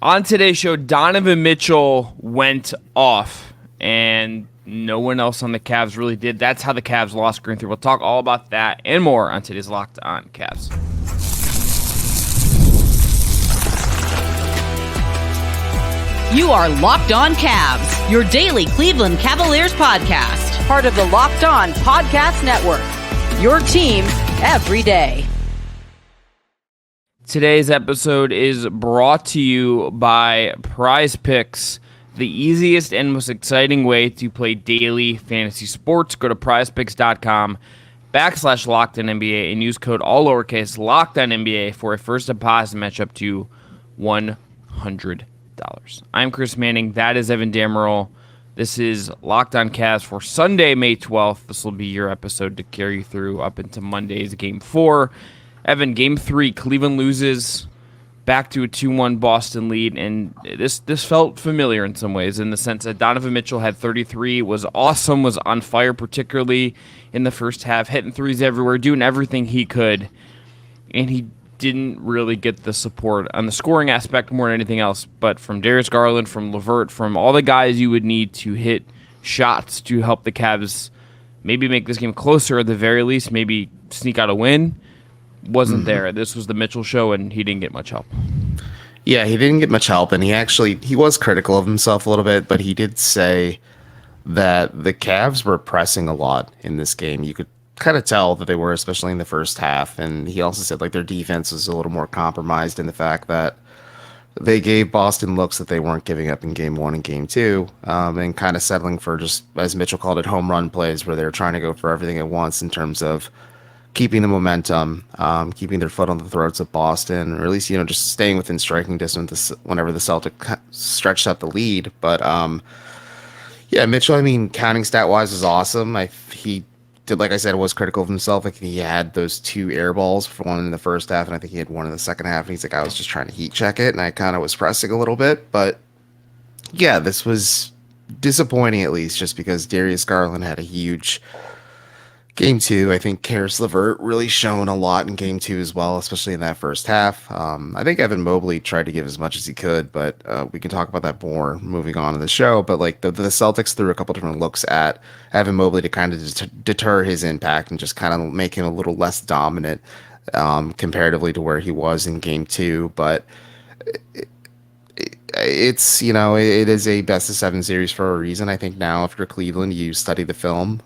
On today's show, Donovan Mitchell went off, and no one else on the Cavs really did. That's how the Cavs lost Green 3. We'll talk all about that and more on today's Locked On Cavs. You are Locked On Cavs, your daily Cleveland Cavaliers podcast. Part of the Locked On Podcast Network, your team every day. Today's episode is brought to you by Prize Picks, the easiest and most exciting way to play daily fantasy sports. Go to prizepicks.com/LockedOnNBA and use code all lowercase LockedOnNBA for a first deposit match up to $100. I'm Chris Manning. That is Evan Damerol. This is Locked On Cavs for Sunday, May 12th. This will be your episode to carry you through up into Monday's Game 4. Evan, Game 3, Cleveland loses back to a 2-1 Boston lead, and this felt familiar in some ways in the sense that Donovan Mitchell had 33, was awesome, was on fire, particularly in the first half, hitting threes everywhere, doing everything he could, and he didn't really get the support on the scoring aspect more than anything else, but from Darius Garland, from LeVert, from all the guys you would need to hit shots to help the Cavs maybe make this game closer, at the very least, maybe sneak out a win. Wasn't there. This was the Mitchell show, and he didn't get much help. Yeah, he didn't get much help, and he was critical of himself a little bit, but he did say that the Cavs were pressing a lot in this game. You could kind of tell that they were, especially in the first half, and he also said like their defense was a little more compromised in the fact that they gave Boston looks that they weren't giving up in Game 1 and Game 2, and kind of settling for just, as Mitchell called it, home run plays where they were trying to go for everything at once in terms of keeping the momentum, keeping their foot on the throats of Boston, or at least, just staying within striking distance whenever the Celtics stretched out the lead. But, yeah, Mitchell, counting stat-wise was awesome. He did, like I said, was critical of himself. Like, he had those 2 air balls, for one in the first half, and I think he had one in the second half. And he's like, I was just trying to heat check it, and I kind of was pressing a little bit. But, yeah, this was disappointing, at least, just because Darius Garland had a huge Game 2. I think Karis LeVert really shone a lot in Game 2 as well, especially in that first half. I think Evan Mobley tried to give as much as he could, but we can talk about that more moving on in the show. But like the Celtics threw a couple different looks at Evan Mobley to kind of deter his impact and just kind of make him a little less dominant comparatively to where he was in Game 2. But it's, it is a best of 7 series for a reason. I think now if you're Cleveland, you study the film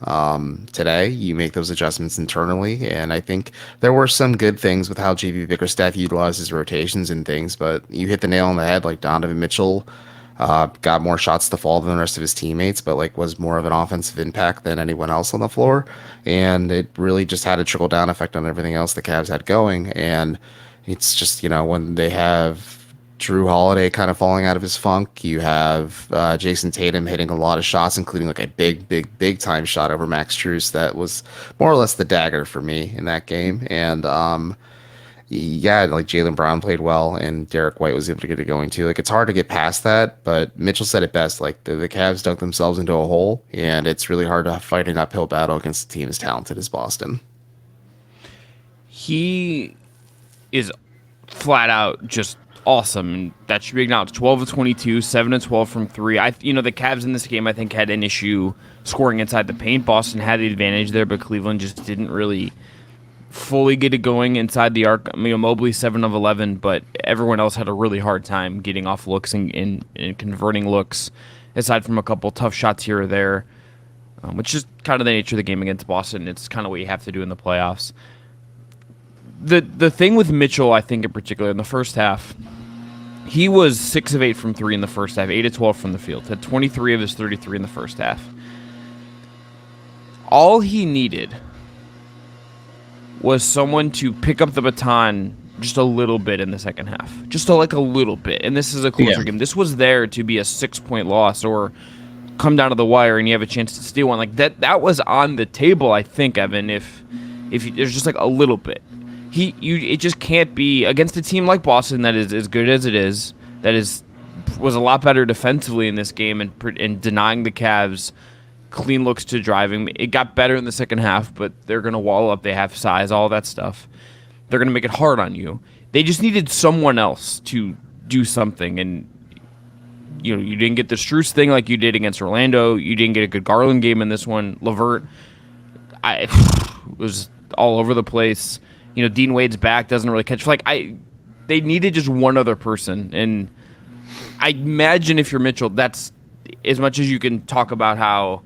today, you make those adjustments internally. And I think there were some good things with how JV Bickerstaff utilized his rotations and things, but you hit the nail on the head. Like Donovan Mitchell got more shots to fall than the rest of his teammates, but like was more of an offensive impact than anyone else on the floor. And it really just had a trickle down effect on everything else the Cavs had going. And it's just, when they have Drew Holiday kind of falling out of his funk. You have Jason Tatum hitting a lot of shots, including like a big time shot over Max Strus that was more or less the dagger for me in that game. And yeah, like Jaylen Brown played well, and Derek White was able to get it going too. Like it's hard to get past that, but Mitchell said it best. Like the Cavs dug themselves into a hole, and it's really hard to fight an uphill battle against a team as talented as Boston. He is flat out just awesome, and that should be acknowledged. 12 of 22, 7 of 12 from 3. The Cavs in this game, I think, had an issue scoring inside the paint. Boston had the advantage there, but Cleveland just didn't really fully get it going inside the arc. Mobley 7 of 11, but everyone else had a really hard time getting off looks and converting looks, aside from a couple tough shots here or there, which is kind of the nature of the game against Boston. It's kind of what you have to do in the playoffs. The thing with Mitchell, I think in particular, in the first half, he was 6 of 8 from 3 in the first half, 8 of 12 from the field, had 23 of his 33 in the first half. All he needed was someone to pick up the baton just a little bit in the second half, just a little bit. And this is a closer game. This was there to be a 6-point loss or come down to the wire and you have a chance to steal one. Like that was on the table, I think, Evan. If there's just like a little bit. It just can't be against a team like Boston that is as good as it is, was a lot better defensively in this game and denying the Cavs clean looks to driving. It got better in the second half, but they're going to wall up. They have size, all that stuff. They're going to make it hard on you. They just needed someone else to do something. And you didn't get the Strus thing like you did against Orlando. You didn't get a good Garland game in this one. LeVert, was all over the place. Dean Wade's back, doesn't really catch. They needed just one other person, and I imagine if you're Mitchell, that's as much as you can talk about how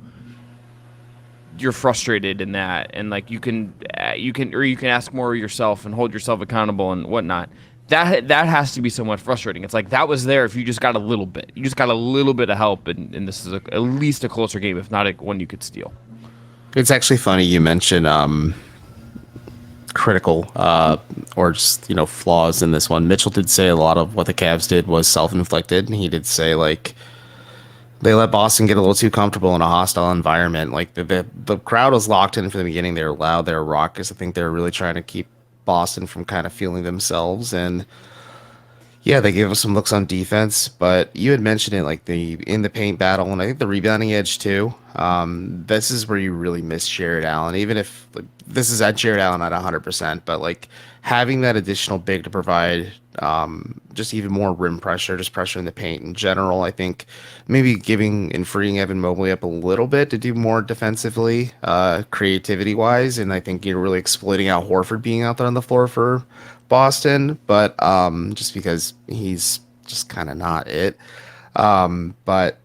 you're frustrated in that, and you can ask more of yourself and hold yourself accountable and whatnot. That has to be somewhat frustrating. It's that was there if you just got a little bit. You just got a little bit of help, and this is at least a closer game, if not one you could steal. It's actually funny you mentioned critical or just flaws in this one. Mitchell did say a lot of what the Cavs did was self-inflicted, and he did say they let Boston get a little too comfortable in a hostile environment. The crowd was locked in from the beginning. They were loud, they were raucous. I think they were really trying to keep Boston from kind of feeling themselves, and yeah, they gave us some looks on defense. But you had mentioned it, in the paint battle, and I think the rebounding edge too. This is where you really miss Jared Allen, even if this is at Jared Allen at 100%, but having that additional big to provide just even more rim pressure, just pressure in the paint in general. I think maybe giving and freeing Evan Mobley up a little bit to do more defensively, creativity wise, and I think you're really exploiting Al Horford being out there on the floor for Boston, but just because he's just kind of not it. But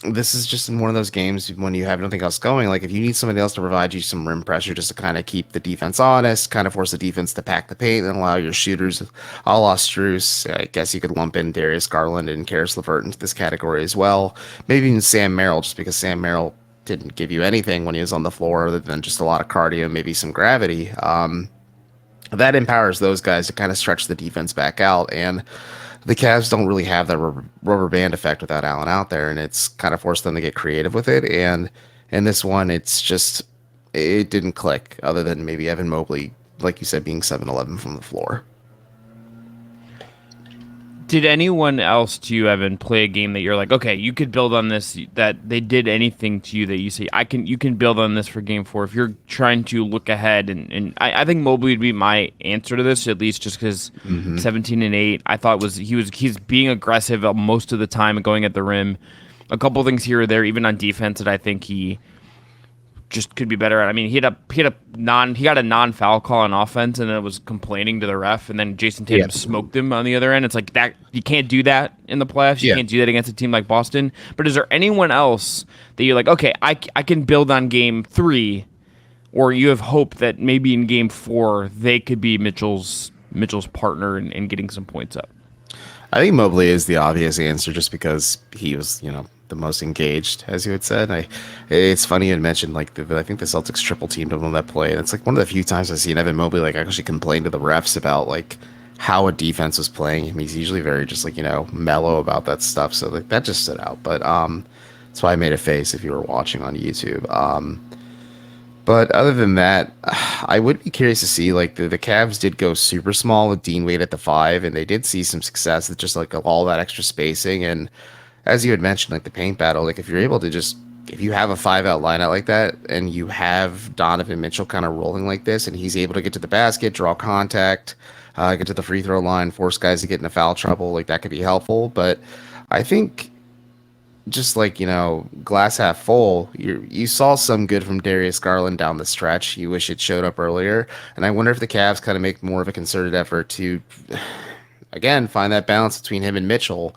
this is just in one of those games when you have nothing else going. If you need somebody else to provide you some rim pressure just to kind of keep the defense honest, kind of force the defense to pack the paint and allow your shooters, a la Strus, I guess you could lump in Darius Garland and Karis LeVert into this category as well. Maybe even Sam Merrill, just because Sam Merrill didn't give you anything when he was on the floor other than just a lot of cardio, maybe some gravity. That empowers those guys to kind of stretch the defense back out, and the Cavs don't really have that rubber band effect without Allen out there, and it's kind of forced them to get creative with it. And in this one, it didn't click, other than maybe Evan Mobley, like you said, being 7-11 from the floor. Did anyone else to you, Evan, play a game that you're okay, you could build on this, that they did anything to you that you say, you can build on this for game 4 if you're trying to look ahead? And I think Mobley would be my answer to this, at least just because 17-8, I thought he's being aggressive most of the time and going at the rim. A couple things here or there, even on defense, that I think he just could be better at. I mean, he got a non-foul call on offense, and then it was complaining to the ref, and then Jason Tatum smoked him on the other end. It's that you can't do that in the playoffs. You can't do that against a team like Boston. But is there anyone else that you're okay, I can build on game 3, or you have hope that maybe in game 4 they could be Mitchell's partner in getting some points up? I think Mobley is the obvious answer, just because he was, the most engaged, as you had said. It's funny you had mentioned I think the Celtics triple teamed him on that play, and it's one of the few times I've seen Evan Mobley actually complain to the refs about how a defense was playing him. He's usually very just mellow about that stuff, so that just stood out. But that's why I made a face if you were watching on YouTube. But other than that, I would be curious to see the Cavs did go super small with Dean Wade at the 5, and they did see some success with just all that extra spacing. And as you had mentioned, the paint battle, if you're able to if you have a 5-out lineup like that, and you have Donovan Mitchell kind of rolling like this, and he's able to get to the basket, draw contact, get to the free throw line, force guys to get into foul trouble, that could be helpful. But I think just glass half full, you saw some good from Darius Garland down the stretch. You wish it showed up earlier. And I wonder if the Cavs kind of make more of a concerted effort to, again, find that balance between him and Mitchell.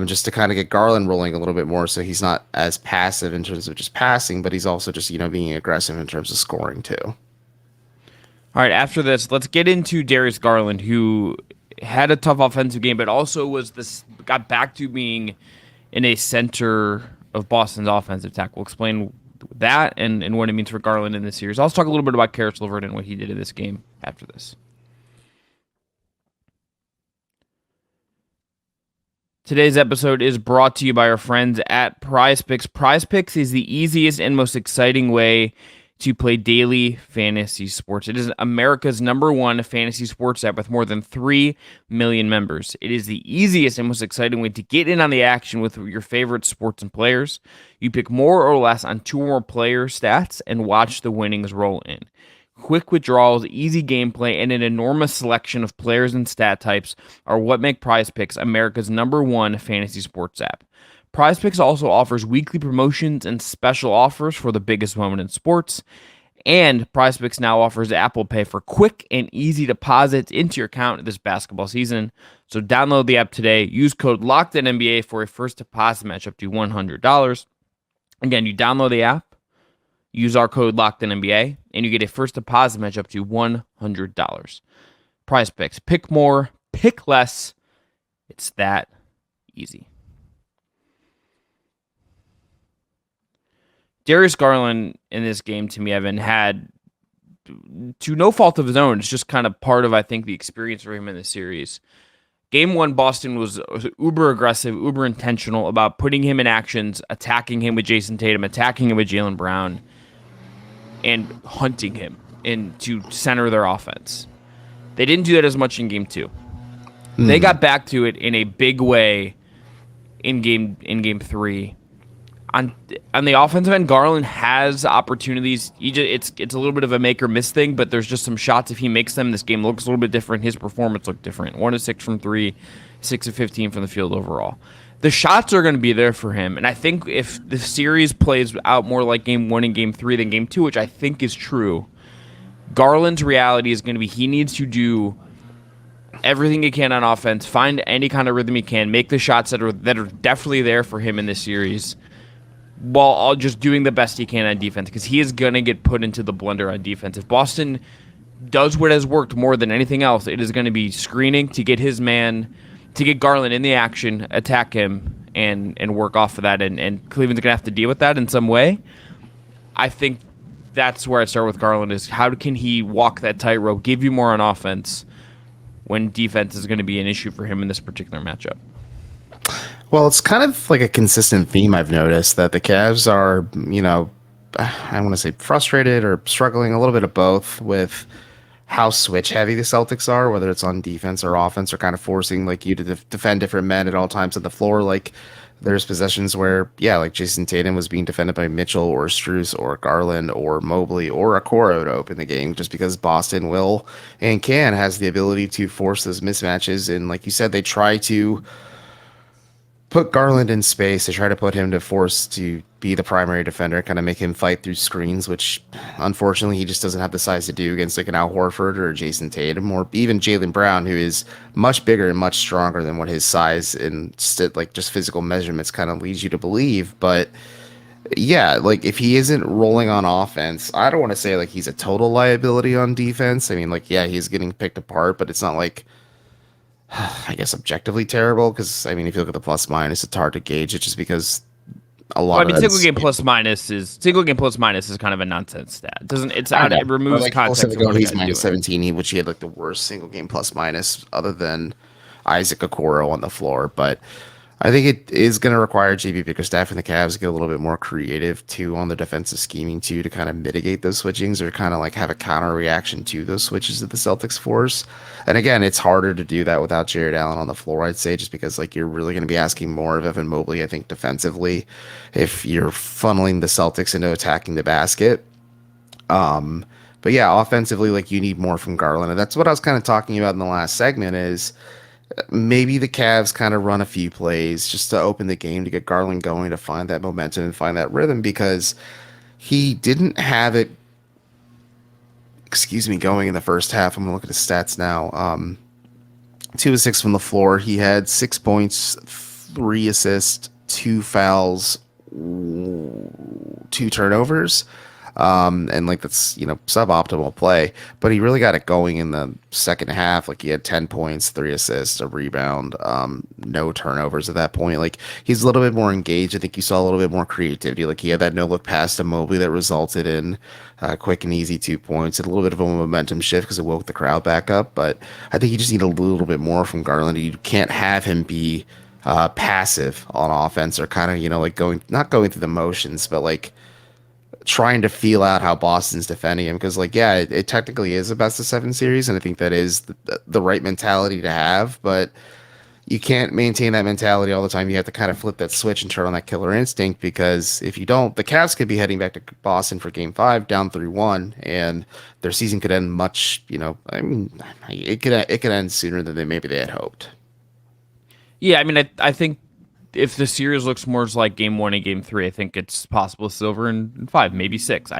Just to kind of get Garland rolling a little bit more, so he's not as passive in terms of just passing, but he's also just being aggressive in terms of scoring too. All right, after this, let's get into Darius Garland, who had a tough offensive game, but also got back to being in a center of Boston's offensive attack. We'll explain that and what it means for Garland in this series. I'll also talk a little bit about Karis LeVert and what he did in this game after this. Today's episode is brought to you by our friends at PrizePicks. PrizePicks is the easiest and most exciting way to play daily fantasy sports. It is America's #1 fantasy sports app with more than 3 million members. It is the easiest and most exciting way to get in on the action with your favorite sports and players. You pick more or less on 2 or more player stats and watch the winnings roll in. quick withdrawals, easy gameplay, and an enormous selection of players and stat types are what make PrizePicks America's #1 fantasy sports app. PrizePicks also offers weekly promotions and special offers for the biggest moment in sports. And PrizePicks now offers Apple Pay for quick and easy deposits into your account this basketball season. So download the app today. Use code LOCKEDONNBA for a first deposit match up to $100. Again, you download the app, use our code LOCKEDONNBA, and you get a first deposit match up to $100. PrizePicks. Pick more, pick less. It's that easy. Darius Garland in this game, to me, Evan, had, to no fault of his own, it's just kind of part of, I think, the experience for him in the series. Game 1, Boston was uber aggressive, uber intentional about putting him in actions, attacking him with Jason Tatum, attacking him with Jaylen Brown, and hunting him to center their offense. They didn't do that as much in Game 2. They got back to it in a big way in Game 3. On the offensive end, Garland has opportunities. It's a little bit of a make or miss thing, but there's just some shots. If he makes them, this game looks a little bit different. His performance looked different. 1 of 6 from 3, 6 of 15 from the field overall. The shots are going to be there for him, and I think if the series plays out more like Game 1 and Game 3 than Game 2, which I think is true, Garland's reality is going to be he needs to do everything he can on offense, find any kind of rhythm he can, make the shots that are definitely there for him in this series, while all just doing the best he can on defense, because he is going to get put into the blender on defense. If Boston does what has worked more than anything else, it is going to be screening to get his man, to get Garland in the action, attack him, and work off of that. And Cleveland's going to have to deal with that in some way. I think that's where I start with Garland, is how can he walk that tightrope, give you more on offense, when defense is going to be an issue for him in this particular matchup. Well, it's kind of like a consistent theme I've noticed that the Cavs are, I want to say frustrated or struggling, a little bit of both, with how switch heavy the Celtics are, whether it's on defense or offense, or kind of forcing like you to defend different men at all times on the floor. Like there's possessions where, like Jason Tatum was being defended by Mitchell or Strus or Garland or Mobley or Okoro to open the game, just because Boston will and has the ability to force those mismatches. And like you said, they try to put Garland in space. They try to put him to force to be the primary defender, kind of make him fight through screens, which unfortunately he just doesn't have the size to do against like an Al Horford or Jason Tatum or even Jaylen Brown, who is much bigger and much stronger than what his size and just physical measurements kind of leads you to believe. But like if he isn't rolling on offense, I don't want to say like he's a total liability on defense. I mean, like, he's getting picked apart, but it's not like, I guess, objectively terrible, because I mean, if you look at the plus minus, it's hard to gauge it just because a lot. Single game plus minus is kind of a nonsense stat. It removes context. He's minus 17, which he had like the worst single game plus minus other than Isaac Okoro on the floor. But I think it is going to require JB Bickerstaff and the Cavs to get a little bit more creative too on the defensive scheming too, to kind of mitigate those switchings or kind of like have a counter reaction to those switches that the Celtics force. And again, it's harder to do that without Jared Allen on the floor, I'd say, just because like you're really going to be asking more of Evan Mobley, I think, defensively, if you're funneling the Celtics into attacking the basket. But offensively, like you need more from Garland. And that's what I was kind of talking about in the last segment, is maybe the Cavs kind of run a few plays just to open the game, to get Garland going, to find that momentum and find that rhythm, because he didn't have it, going in the first half. I'm going to look at his stats now. 2 of 6 from the floor. He had 6 points, 3 assists, 2 fouls, 2 turnovers. And like that's, suboptimal play, but he really got it going in the second half. Like he had 10 points, 3 assists, a rebound, no turnovers at that point. Like he's a little bit more engaged. I think you saw a little bit more creativity. Like he had that no look pass to Mobley that resulted in quick and easy 2 points and a little bit of a momentum shift because it woke the crowd back up. But I think you just need a little bit more from Garland. You can't have him be passive on offense, or kind of, like not going through the motions, but like trying to feel out how Boston's defending him, because it technically is a best of 7 series, and I think that is the right mentality to have. But you can't maintain that mentality all the time. You have to kind of flip that switch and turn on that killer instinct, because if you don't, the Cavs could be heading back to Boston for Game 5 down 3-1, and their season could end much, I mean, it could end sooner than maybe they had hoped. Yeah, I mean, I think if the series looks more like Game 1 and Game 3, I think it's possible silver in 5, maybe 6.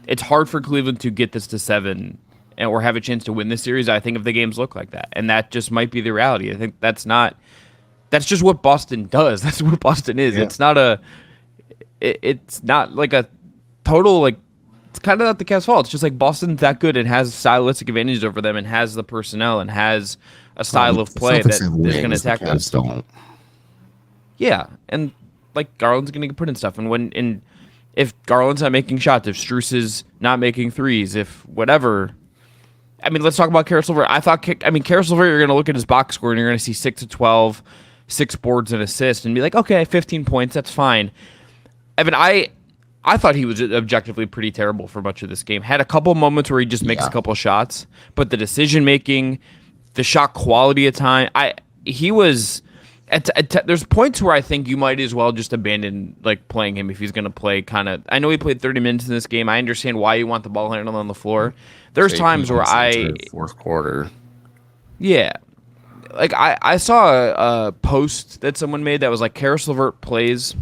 It's hard for Cleveland to get this to 7 or have a chance to win this series, I think, if the games look like that. And that just might be the reality. I think that's just what Boston does. That's what Boston is. Yeah. It's not like a total, like, it's kind of not the Cavs' fault. It's just like Boston's that good and has stylistic advantages over them and has the personnel and has a style of play that is going to attack them. Don't. Yeah, and like Garland's going to get put in stuff. And if Garland's not making shots, if Strus is not making threes, if whatever. I mean, let's talk about Caris LeVert. Caris LeVert, you're going to look at his box score and you're going to see 6 of 12, 6 boards and assists, and be like, okay, 15 points, that's fine. Evan, I thought he was objectively pretty terrible for much of this game. Had a couple moments where he just makes a couple shots, but the decision making, the shot quality at time, he was. There's points where I think you might as well just abandon like playing him if he's going to play kind of. I know he played 30 minutes in this game. I understand why you want the ball handled on the floor. There's times where fourth quarter. Yeah, like I saw a post that someone made that was like Caris LeVert plays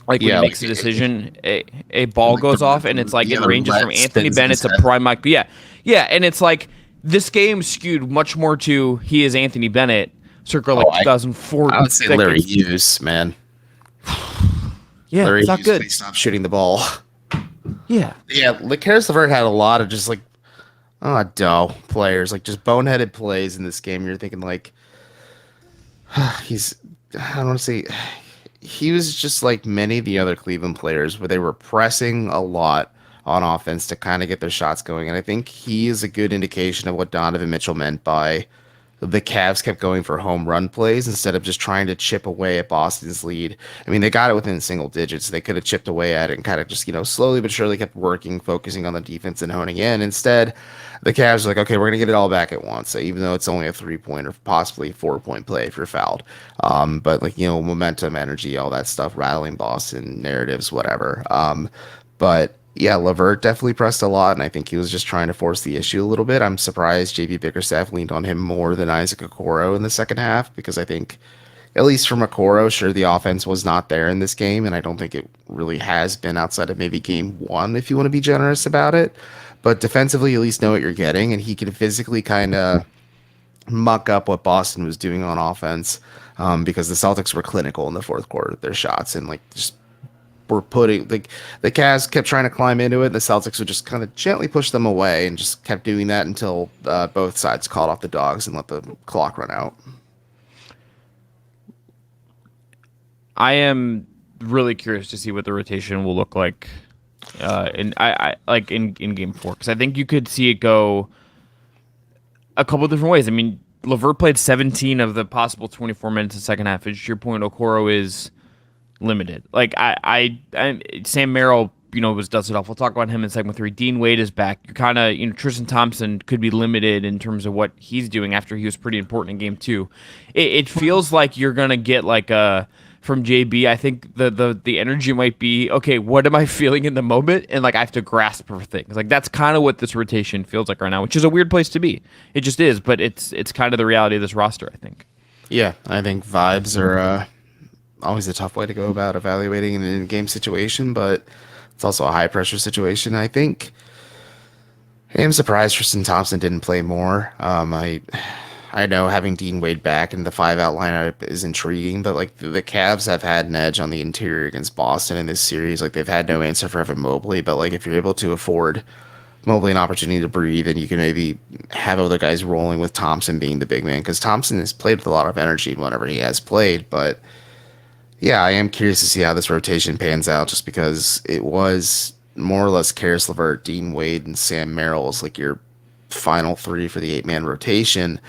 like when he makes a decision, a ball goes off and it's like it ranges from Anthony Bennett to Prime Mike. But yeah, and it's like this game skewed much more to he is Anthony Bennett. Circa like 2004. I would say Larry Hughes, man. Yeah, Larry it's not Hughes, good. They stopped shooting the ball. Yeah. Like Caris LeVert had a lot of just like dull players, like just boneheaded plays in this game. You're thinking like I don't want to say he was just like many of the other Cleveland players where they were pressing a lot on offense to kind of get their shots going. And I think he is a good indication of what Donovan Mitchell meant by the Cavs kept going for home run plays instead of just trying to chip away at Boston's lead. I mean, they got it within single digits. They could have chipped away at it and kind of just, slowly but surely kept working, focusing on the defense and honing in. Instead, the Cavs are like, okay, we're going to get it all back at once. So even though it's only a 3-point or possibly 4-point play if you're fouled. But momentum, energy, all that stuff, rattling Boston, narratives, whatever. But yeah, LeVert definitely pressed a lot, and I think he was just trying to force the issue a little bit. I'm surprised JB Bickerstaff leaned on him more than Isaac Okoro in the second half, because I think, at least from Okoro, sure, the offense was not there in this game, and I don't think it really has been outside of maybe game 1, if you want to be generous about it. But defensively, at least know what you're getting, and he can physically kind of muck up what Boston was doing on offense, because the Celtics were clinical in the fourth quarter with their shots, and just were putting the Cavs kept trying to climb into it. And the Celtics would just kind of gently push them away and just kept doing that until both sides called off the dogs and let the clock run out. I am really curious to see what the rotation will look like in game 4, because I think you could see it go a couple of different ways. I mean, LeVert played 17 of the possible 24 minutes in the second half. And to your point, Okoro is limited. Like Sam Merrill, was dusted off. We'll talk about him in segment 3. Dean Wade is back. You're kind of, Tristan Thompson could be limited in terms of what he's doing after he was pretty important in game 2. It feels like you're gonna get like from JB. I think the energy might be, okay, what am I feeling in the moment, and like I have to grasp for things. Like that's kind of what this rotation feels like right now, which is a weird place to be. It just is, but it's kind of the reality of this roster, I think. Yeah, I think vibes are always a tough way to go about evaluating an in-game situation, but it's also a high-pressure situation. I think I am surprised Tristan Thompson didn't play more. I know having Dean Wade back in the 5-out lineup is intriguing, but like the Cavs have had an edge on the interior against Boston in this series. Like they've had no answer for Evan Mobley, but like if you're able to afford Mobley an opportunity to breathe, and you can maybe have other guys rolling with Thompson being the big man, because Thompson has played with a lot of energy whenever he has played, but yeah, I am curious to see how this rotation pans out, just because it was more or less Caris LeVert, Dean Wade, and Sam Merrill as like your final 3 for the 8-man rotation,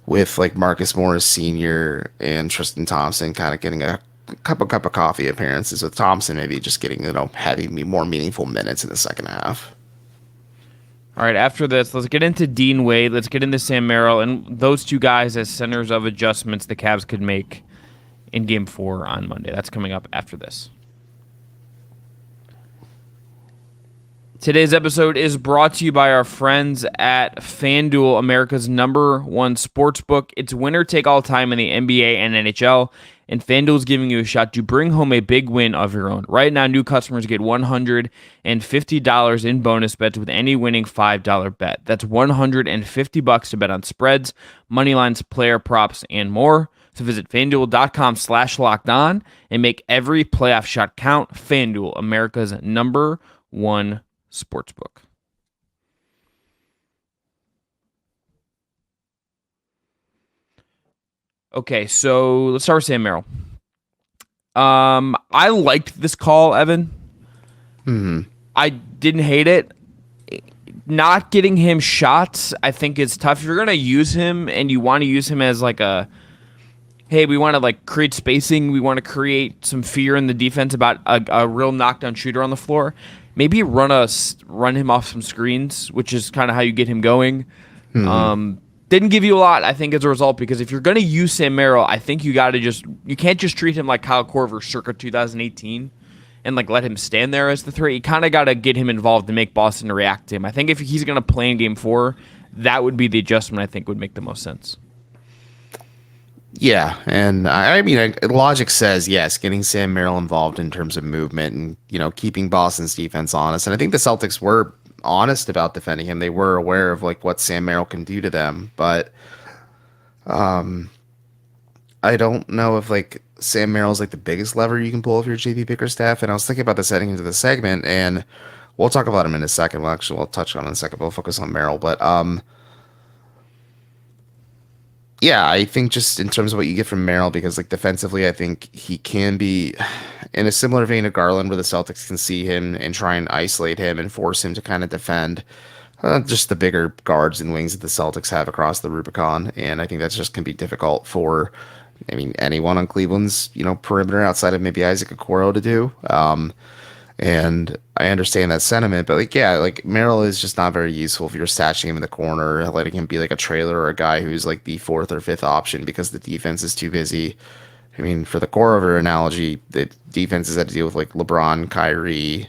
with like Marcus Morris Sr. and Tristan Thompson kind of getting a cup of coffee appearances, with Thompson maybe just getting having more meaningful minutes in the second half. All right, after this, let's get into Dean Wade. Let's get into Sam Merrill, and those two guys as centers of adjustments the Cavs could make in Game 4 on Monday. That's coming up after this. Today's episode is brought to you by our friends at FanDuel, America's #1 sportsbook. It's winner take all time in the NBA and NHL, and FanDuel is giving you a shot to bring home a big win of your own. Right now, new customers get $150 in bonus bets with any winning $5 bet. That's $150 to bet on spreads, money lines, player props, and more. So visit FanDuel.com/lockedon and make every playoff shot count. FanDuel, America's #1 sportsbook. Okay, so let's start with Sam Merrill. I liked this call, Evan. I didn't hate it. Not getting him shots, I think, is tough. If you're gonna use him and you want to use him as like a, hey, we want to like create spacing, we want to create some fear in the defense about a real knockdown shooter on the floor. Maybe run him off some screens, which is kind of how you get him going. Didn't give you a lot, I think, as a result, because if you're going to use Sam Merrill, I think you can't just treat him like Kyle Korver circa 2018 and like let him stand there as the three. You kind of got to get him involved to make Boston react to him. I think if he's going to play in Game 4, that would be the adjustment I think would make the most sense. Yeah, and I mean, logic says yes, getting Sam Merrill involved in terms of movement and, keeping Boston's defense honest. And I think the Celtics were honest about defending him. They were aware of like what Sam Merrill can do to them, but I don't know if like Sam Merrill's like the biggest lever you can pull if you're JP Bickerstaff. And I was thinking about this heading into the segment, and we'll talk about him in a second. We'll touch on it in a second. We'll focus on Merrill, but yeah, I think just in terms of what you get from Merrill, because like defensively, I think he can be in a similar vein of Garland, where the Celtics can see him and try and isolate him and force him to kind of defend just the bigger guards and wings that the Celtics have across the Rubicon. And I think that's just can be difficult for, anyone on Cleveland's, perimeter outside of maybe Isaac Okoro to do. And I understand that sentiment, but Merrill is just not very useful if you're stashing him in the corner, letting him be like a trailer or a guy who's like the fourth or fifth option because the defense is too busy. I mean, for the Korver analogy, the defenses had to deal with like LeBron, Kyrie,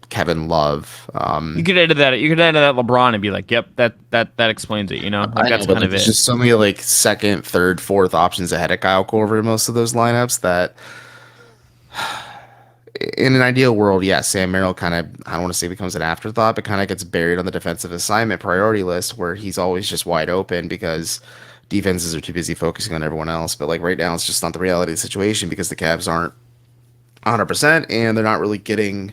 Kevin Love. You could edit that. You could edit that LeBron and be like, "Yep, that explains it." That's kind of it. There's just so many like second, third, fourth options ahead of Kyle Korver in most of those lineups that. In an ideal world, Sam Merrill kind of, I don't want to say becomes an afterthought, but kind of gets buried on the defensive assignment priority list where he's always just wide open because defenses are too busy focusing on everyone else. But like right now, it's just not the reality of the situation because the Cavs aren't 100% and they're not really getting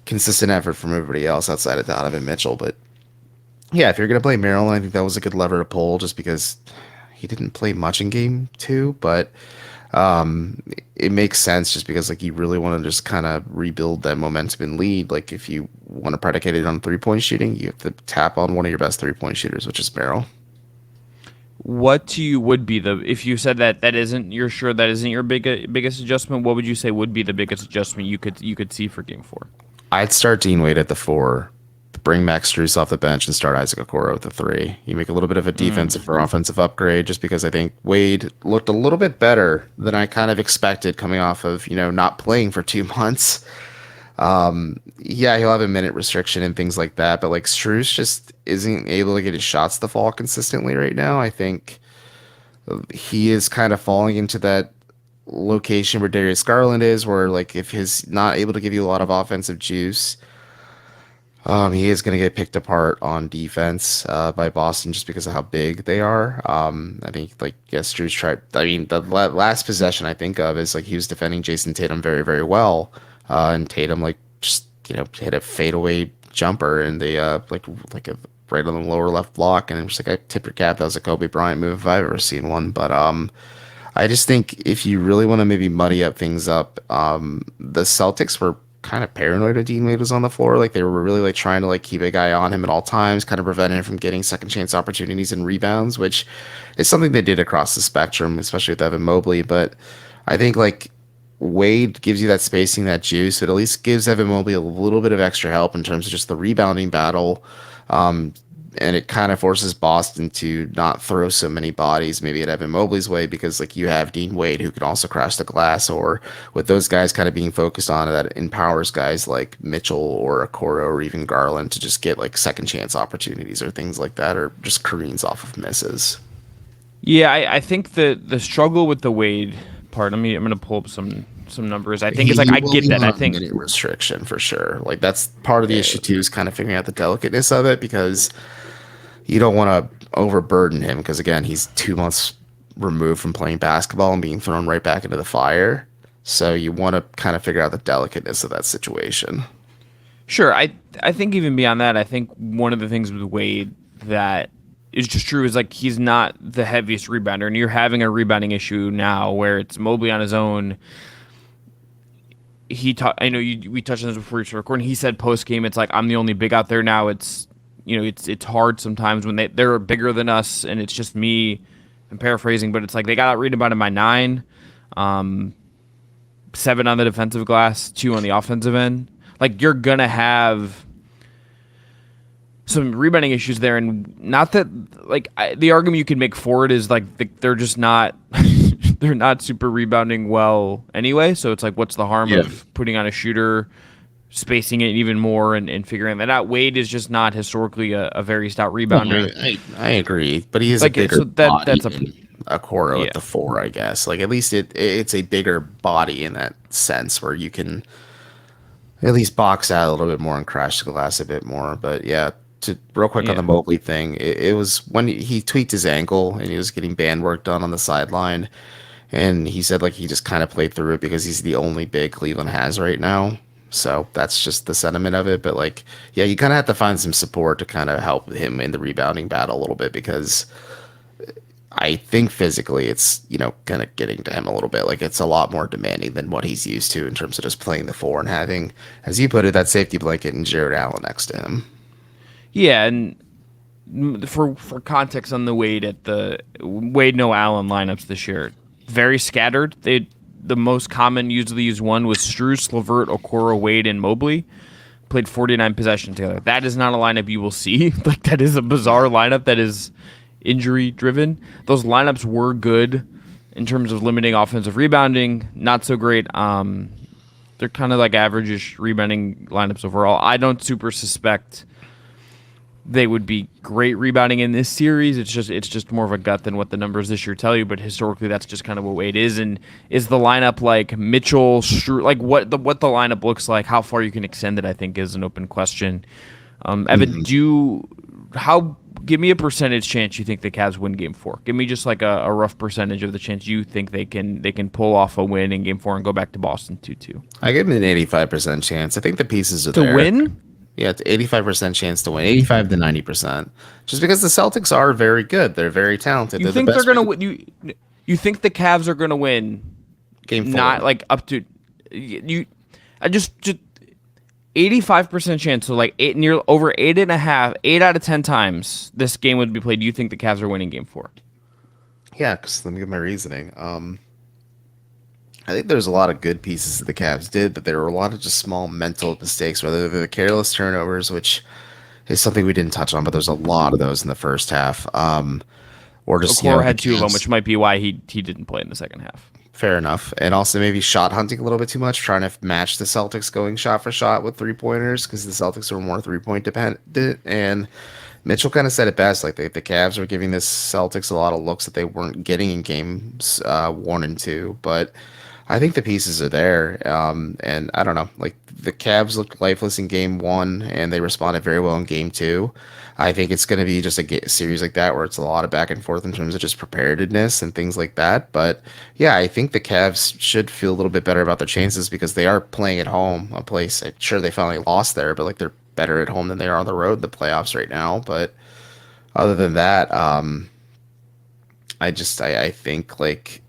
consistent effort from everybody else outside of Donovan Mitchell. But yeah, if you're going to play Merrill, I think that was a good lever to pull just because he didn't play much in Game 2, but it makes sense just because like you really want to just kind of rebuild that momentum and lead. Like if you want to predicate it on 3-point shooting, you have to tap on one of your best 3-point shooters, which is Merrill. What to you would be if you said that isn't your biggest adjustment? What would you say would be the biggest adjustment you could see for Game 4? I'd start Dean Wade at the 4. Bring Max Strus off the bench and start Isaac Okoro at the 3. You make a little bit of a defensive or offensive upgrade just because I think Wade looked a little bit better than I kind of expected coming off of, not playing for 2 months. Yeah, he'll have a minute restriction and things like that, but like Strus just isn't able to get his shots to fall consistently right now. I think he is kind of falling into that location where Darius Garland is, where like if he's not able to give you a lot of offensive juice, he is going to get picked apart on defense by Boston just because of how big they are. I think, Strus tried. I mean, the last possession I think of is he was defending Jason Tatum very, very well, and Tatum just hit a fadeaway jumper and they right on the lower left block, and I'm just I tip your cap. That was a Kobe Bryant move if I've ever seen one. But I just think if you really want to maybe muddy up things up, the Celtics were kind of paranoid when Dean Wade was on the floor. They were really trying to keep a guy on him at all times, kind of prevent him from getting second chance opportunities and rebounds, which is something they did across the spectrum, especially with Evan Mobley. But I think Wade gives you that spacing, that juice. It at least gives Evan Mobley a little bit of extra help in terms of just the rebounding battle. And it kind of forces Boston to not throw so many bodies maybe at Evan Mobley's way, because like you have Dean Wade who can also crash the glass, or with those guys kind of being focused on, that empowers guys like Mitchell or Okoro or even Garland to just get like second chance opportunities or things like that, or just careens off of misses. Yeah, I think the struggle with the Wade part. I'm going to pull up some numbers. I think it's like I get that. I think minute restriction for sure. Like that's part of the issue too, is kind of figuring out the delicateness of it, because you don't want to overburden him, because again, he's 2 months removed from playing basketball and being thrown right back into the fire. So you want to kind of figure out the delicateness of that situation. Sure. I think even beyond that, I think one of the things with Wade that is just true is like he's not the heaviest rebounder, and you're having a rebounding issue now where it's Mobley on his own. I know we touched on this before we started recording. He said post game, it's like I'm the only big out there now. It's it's hard sometimes when they're bigger than us, and it's just me. I'm paraphrasing, but it's like they got out rebounded by 9, 7 on the defensive glass, 2 on the offensive end. Like you're gonna have some rebounding issues there, and not that like the argument you can make for it is like they're just not they're not super rebounding well anyway. So it's like, what's the harm of putting on a shooter, spacing it even more, and figuring that out? Wade is just not historically a very stout rebounder. I agree, but he is like, a bigger body that's than Okoro at the 4, I guess. Like at least it's a bigger body in that sense, where you can at least box out a little bit more and crash the glass a bit more. But yeah, real quick on the Mobley thing, it was when he tweaked his ankle and he was getting band work done on the sideline, and he said like he just kind of played through it because he's the only big Cleveland has right now. So that's just the sentiment of it. But like, yeah, you kind of have to find some support to kind of help him in the rebounding battle a little bit, because I think physically it's, kind of getting to him a little bit. Like it's a lot more demanding than what he's used to in terms of just playing the 4 and having, as you put it, that safety blanket and Jared Allen next to him. Yeah, and for context on the Wade no Allen lineups this year, very scattered. The most common usually used one was Strus, LeVert, Okoro, Wade, and Mobley. Played 49 possessions together. That is not a lineup you will see. Like that is a bizarre lineup that is injury driven. Those lineups were good in terms of limiting offensive rebounding. Not so great. They're kind of like average-ish rebounding lineups overall. I don't super suspect they would be great rebounding in this series. It's just more of a gut than what the numbers this year tell you. But historically, that's just kind of what Wade is. And is the lineup like Mitchell, like what the lineup looks like? How far you can extend it, I think, is an open question. Evan, give me a percentage chance you think the Cavs win Game 4. Give me just like a rough percentage of the chance you think they can pull off a win in Game 4 and go back to Boston 2-2. I give them an 85% chance. I think the pieces are there. To win? Yeah, it's 85% chance to win, 85 to 90%. Just because the Celtics are very good, they're very talented. You think they're gonna win? You think the Cavs are gonna win Game 4? Not like up to you. I just 85% chance. So like over 8.5, 8 out of 10 times this game would be played. Do you think the Cavs are winning Game 4? Yeah, because let me give my reasoning. I think there's a lot of good pieces that the Cavs did, but there were a lot of just small mental mistakes, whether they're the careless turnovers, which is something we didn't touch on, but there's a lot of those in the first half. Or just Okoro had 2 of them, which might be why he didn't play in the second half. Fair enough. And also maybe shot hunting a little bit too much, trying to match the Celtics going shot for shot with 3-pointers, because the Celtics were more 3-point dependent. And Mitchell kind of said it best. Like the Cavs were giving the Celtics a lot of looks that they weren't getting in games 1 and 2. But I think the pieces are there. And I don't know, like the Cavs looked lifeless in Game 1 and they responded very well in Game 2. I think it's going to be just a series like that where it's a lot of back and forth in terms of just preparedness and things like that. But yeah, I think the Cavs should feel a little bit better about their chances, because they are playing at home, a place. Sure, they finally lost there, but like they're better at home than they are on the road in the playoffs right now. But other than that, I think like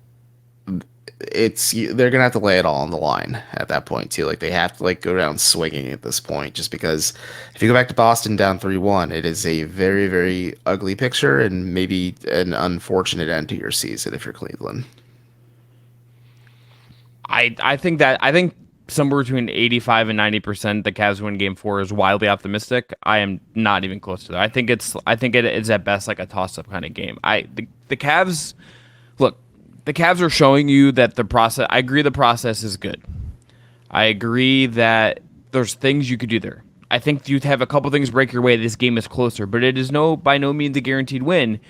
they're gonna have to lay it all on the line at that point too. Like they have to like go down swinging at this point, just because if you go back to Boston down 3-1, it is a very, very ugly picture and maybe an unfortunate end to your season if you're Cleveland. I think somewhere between 85 and 90% the Cavs win Game 4 is wildly optimistic. I am not even close to that. I think it is at best like a toss-up kind of game. The Cavs, look, the Cavs are showing you that the process. I agree the process is good. I agree that there's things you could do there. I think you'd have a couple things break your way. This game is closer, but it is by no means a guaranteed win.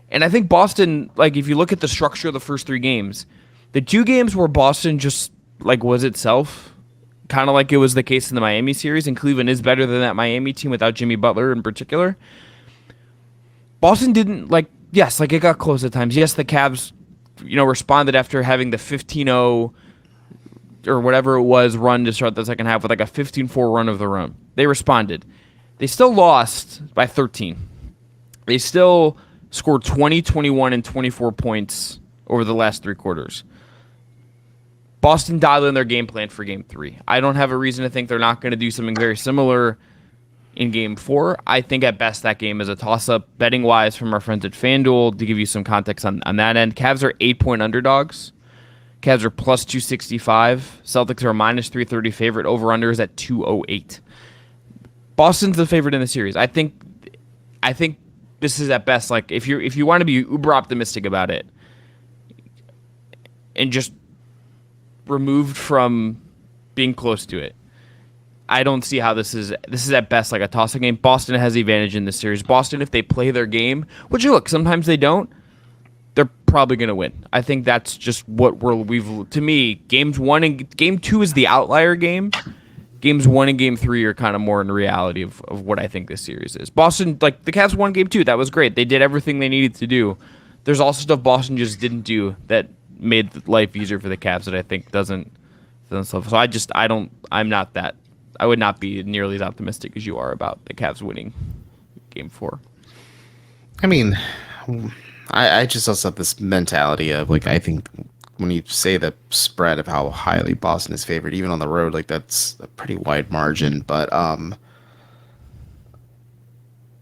And I think Boston, like if you look at the structure of the first 3 games, the 2 games where Boston just like was itself, kind of like it was the case in the Miami series, and Cleveland is better than that Miami team without Jimmy Butler in particular. Boston didn't it got close at times. Yes, the Cavs, responded after having the 15-0 or whatever it was run to start the second half with like a 15-4 run of their own. They responded. They still lost by 13. They still scored 20, 21, and 24 points over the last 3 quarters. Boston dialed in their game plan for Game 3. I don't have a reason to think they're not going to do something very similar in Game 4. I think at best that game is a toss-up, betting-wise, from our friends at FanDuel. To give you some context on that end, Cavs are 8-point underdogs. Cavs are plus 265. Celtics are a minus 330 favorite. Over-under is at 208. Boston's the favorite in the series. I think this is at best like if you want to be uber optimistic about it and just removed from being close to it, I don't see how this is at best like a toss-up game. Boston has the advantage in this series. Boston, if they play their game, which look, sometimes they don't, they're probably going to win. I think that's just what to me, Game 2 is the outlier game. Games 1 and Game 3 are kind of more in reality of what I think this series is. Boston, like the Cavs won Game 2. That was great. They did everything they needed to do. There's also stuff Boston just didn't do that made life easier for the Cavs that I think doesn't. So I would not be nearly as optimistic as you are about the Cavs winning Game 4. I mean, I just also have this mentality of like, I think when you say the spread of how highly Boston is favored, even on the road, like that's a pretty wide margin. But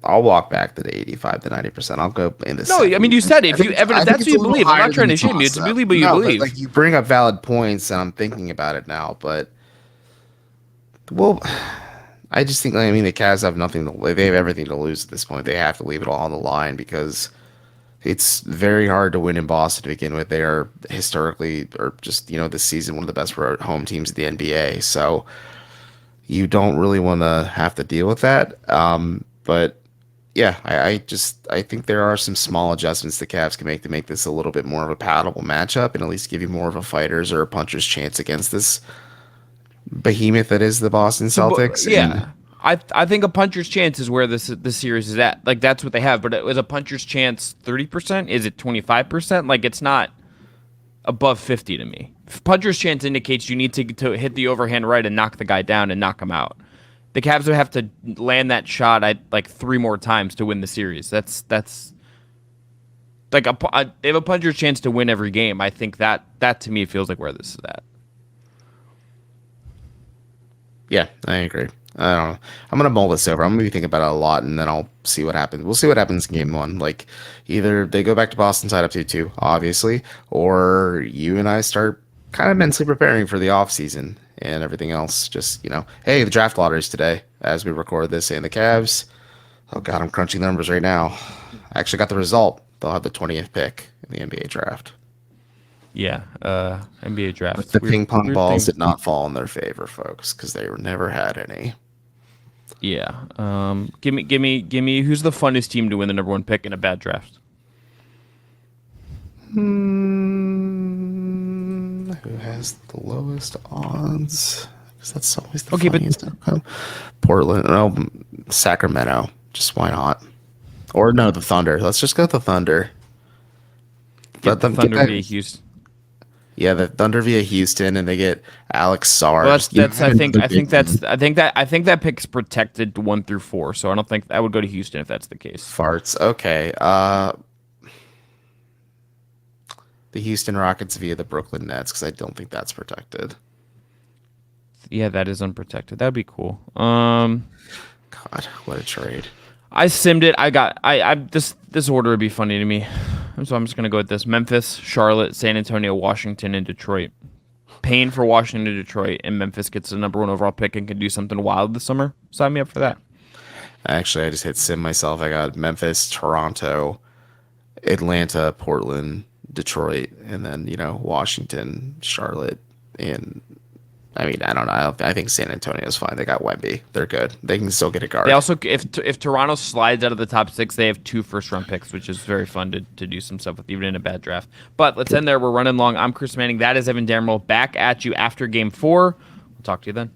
I'll walk back to the 85 to 90%. I'll go in this. No, I mean, you said it. If that's what you believe, I'm not trying to shame you. It's believe what you believe. But, like, you bring up valid points, and I'm thinking about it now. But I just think, the Cavs have nothing to. They have everything to lose at this point. They have to leave it all on the line because it's very hard to win in Boston to begin with. They are historically, or just this season, one of the best home teams in the NBA. So you don't really want to have to deal with that. But yeah, I think there are some small adjustments the Cavs can make this a little bit more of a palatable matchup and at least give you more of a fighter's or a puncher's chance against this behemoth that is the Boston Celtics. Yeah. I think a puncher's chance is where this series is at. Like, that's what they have. But is a puncher's chance 30%? Is it 25%? Like, it's not above 50 to me. Puncher's chance indicates you need to hit the overhand right and knock the guy down and knock him out. The Cavs would have to land that shot like 3 more times to win the series. That's like they have a puncher's chance to win every game. I think that to me feels like where this is at. Yeah, I agree. I don't know. I'm going to mull this over. I'm going to be thinking about it a lot, and then I'll see what happens. We'll see what happens in Game 1. Like, either they go back to Boston side up 2-2, obviously, or you and I start kind of mentally preparing for the offseason and everything else. Just, hey, the draft lottery's today as we record this, and the Cavs, oh, God, I'm crunching the numbers right now. I actually got the result. They'll have the 20th pick in the NBA draft. Yeah, NBA draft. But the ping pong balls did not fall in their favor, folks, because they never had any. Yeah. Give me. Who's the funnest team to win the number 1 pick in a bad draft? Who has the lowest odds? Because that's always the funniest outcome. Portland. No, Sacramento. Just why not? Or no, the Thunder. Let's just go with the Thunder. Let the Thunder be Houston. Yeah, the Thunder via Houston, and they get Alex Sarr. I think that pick's protected 1 through 4, so I don't think I would go to Houston if that's the case. Farts. Okay. The Houston Rockets via the Brooklyn Nets, because I don't think that's protected. Yeah, that is unprotected. That'd be cool. God, what a trade. I simmed it. This order would be funny to me. So I'm just going to go with this. Memphis, Charlotte, San Antonio, Washington, and Detroit. paying for Washington to Detroit, and Memphis gets the number 1 overall pick and can do something wild this summer. Sign me up for that. Actually, I just hit sim myself. I got Memphis, Toronto, Atlanta, Portland, Detroit, and then, Washington, Charlotte, and I don't know. I think San Antonio's fine. They got Wemby. They're good. They can still get a guard. They also, if Toronto slides out of the top 6, they have 2 first-round picks, which is very fun to do some stuff with, even in a bad draft. But let's end there. We're running long. I'm Chris Manning. That is Evan Dammerel. Back at you after Game 4. We'll talk to you then.